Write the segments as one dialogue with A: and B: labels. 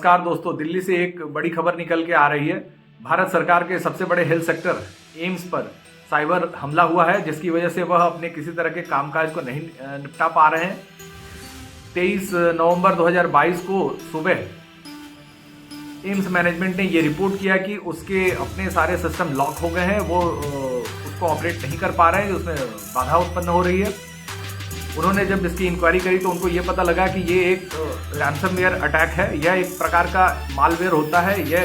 A: नमस्कार दोस्तों, दिल्ली से एक बड़ी खबर निकल के आ रही है। भारत सरकार के सबसे बड़े हेल्थ सेक्टर एम्स पर साइबर हमला हुआ है, जिसकी वजह से वह अपने किसी तरह के कामकाज को नहीं निपटा पा रहे हैं। 23 नवंबर 2022 को सुबह एम्स मैनेजमेंट ने ये रिपोर्ट किया कि उसके अपने सारे सिस्टम लॉक हो गए हैं, वो उसको ऑपरेट नहीं कर पा रहे हैं, उसमें बाधा उत्पन्न हो रही है। उन्होंने जब इसकी इंक्वायरी करी तो उनको ये पता लगा कि ये एक रैंसमवेयर अटैक है। यह एक प्रकार का मालवेयर होता है। यह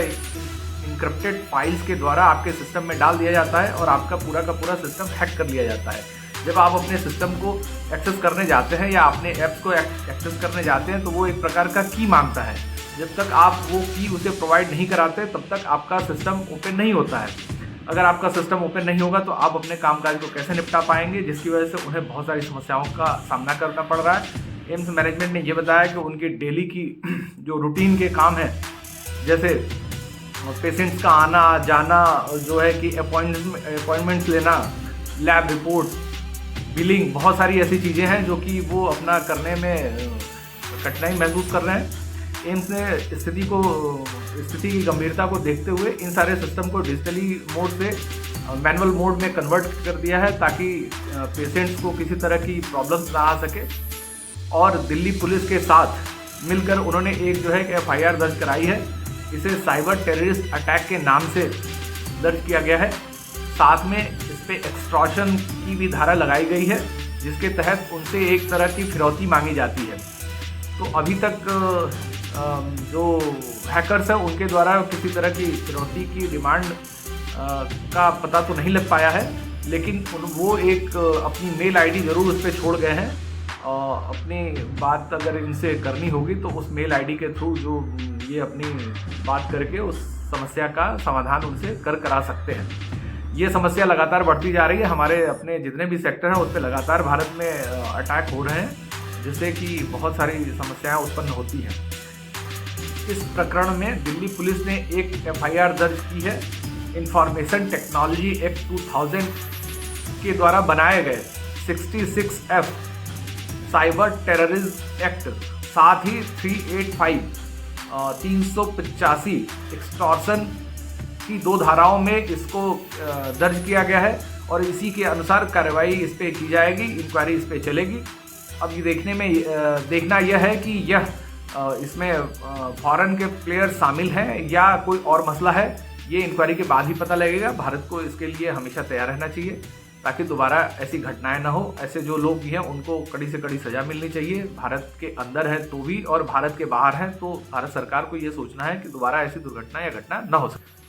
A: इनक्रिप्टेड फाइल्स के द्वारा आपके सिस्टम में डाल दिया जाता है और आपका पूरा का पूरा सिस्टम हैक कर लिया जाता है। जब आप अपने सिस्टम को एक्सेस करने जाते हैं या अपने ऐप्स को एक्सेस करने जाते हैं तो वो एक प्रकार का की मांगता है। जब तक आप वो की उसे प्रोवाइड नहीं कराते तब तक आपका सिस्टम ओपन नहीं होता है। अगर आपका सिस्टम ओपन नहीं होगा तो आप अपने कामकाज को कैसे निपटा पाएंगे, जिसकी वजह से उन्हें बहुत सारी समस्याओं का सामना करना पड़ रहा है। एम्स मैनेजमेंट ने यह बताया कि उनकी डेली की जो रूटीन के काम है, जैसे पेशेंट्स का आना जाना, जो है कि अपॉइंटमेंट्स लेना, लैब रिपोर्ट, बिलिंग, बहुत सारी ऐसी चीज़ें हैं जो कि वो अपना करने में कठिनाई महसूस कर रहे हैं। एम्स ने स्थिति की गंभीरता को देखते हुए इन सारे सिस्टम को डिजिटली मोड से मैनुअल मोड में कन्वर्ट कर दिया है, ताकि पेशेंट्स को किसी तरह की प्रॉब्लम्स ना आ सके। और दिल्ली पुलिस के साथ मिलकर उन्होंने एक जो है FIR दर्ज कराई है। इसे साइबर टेररिस्ट अटैक के नाम से दर्ज किया गया है। साथ में इस पर एक्सटॉर्शन की भी धारा लगाई गई है, जिसके तहत उनसे एक तरह की फिरौती मांगी जाती है। तो अभी तक जो हैकर्स हैं उनके द्वारा किसी तरह की फिरौती की डिमांड का पता तो नहीं लग पाया है, लेकिन वो एक अपनी मेल ID ज़रूर उस पर छोड़ गए हैं। अपनी बात अगर इनसे करनी होगी तो उस मेल ID के थ्रू जो ये अपनी बात करके उस समस्या का समाधान उनसे करा सकते हैं। ये समस्या लगातार बढ़ती जा रही है। हमारे अपने जितने भी सेक्टर हैं उस पर लगातार भारत में अटैक हो रहे हैं, जिससे कि बहुत सारी समस्याएं उत्पन्न होती हैं। इस प्रकरण में दिल्ली पुलिस ने एक FIR दर्ज की है। इंफॉर्मेशन टेक्नोलॉजी एक्ट 2000 के द्वारा बनाए गए 66F साइबर टेररिज्म एक्ट, साथ ही 385 एक्सटॉर्शन की 2 धाराओं में इसको दर्ज किया गया है और इसी के अनुसार कार्रवाई इस पर की जाएगी, इंक्वायरी इस पर चलेगी। अब ये देखना यह है कि यह इसमें फॉरेन के प्लेयर शामिल हैं या कोई और मसला है, ये इंक्वायरी के बाद ही पता लगेगा। भारत को इसके लिए हमेशा तैयार रहना चाहिए, ताकि दोबारा ऐसी घटनाएं ना हो। ऐसे जो लोग भी हैं उनको कड़ी से कड़ी सजा मिलनी चाहिए। भारत के अंदर है तो भी और भारत के बाहर है तो भारत सरकार को ये सोचना है कि दोबारा ऐसी दुर्घटना या घटना ना हो सके।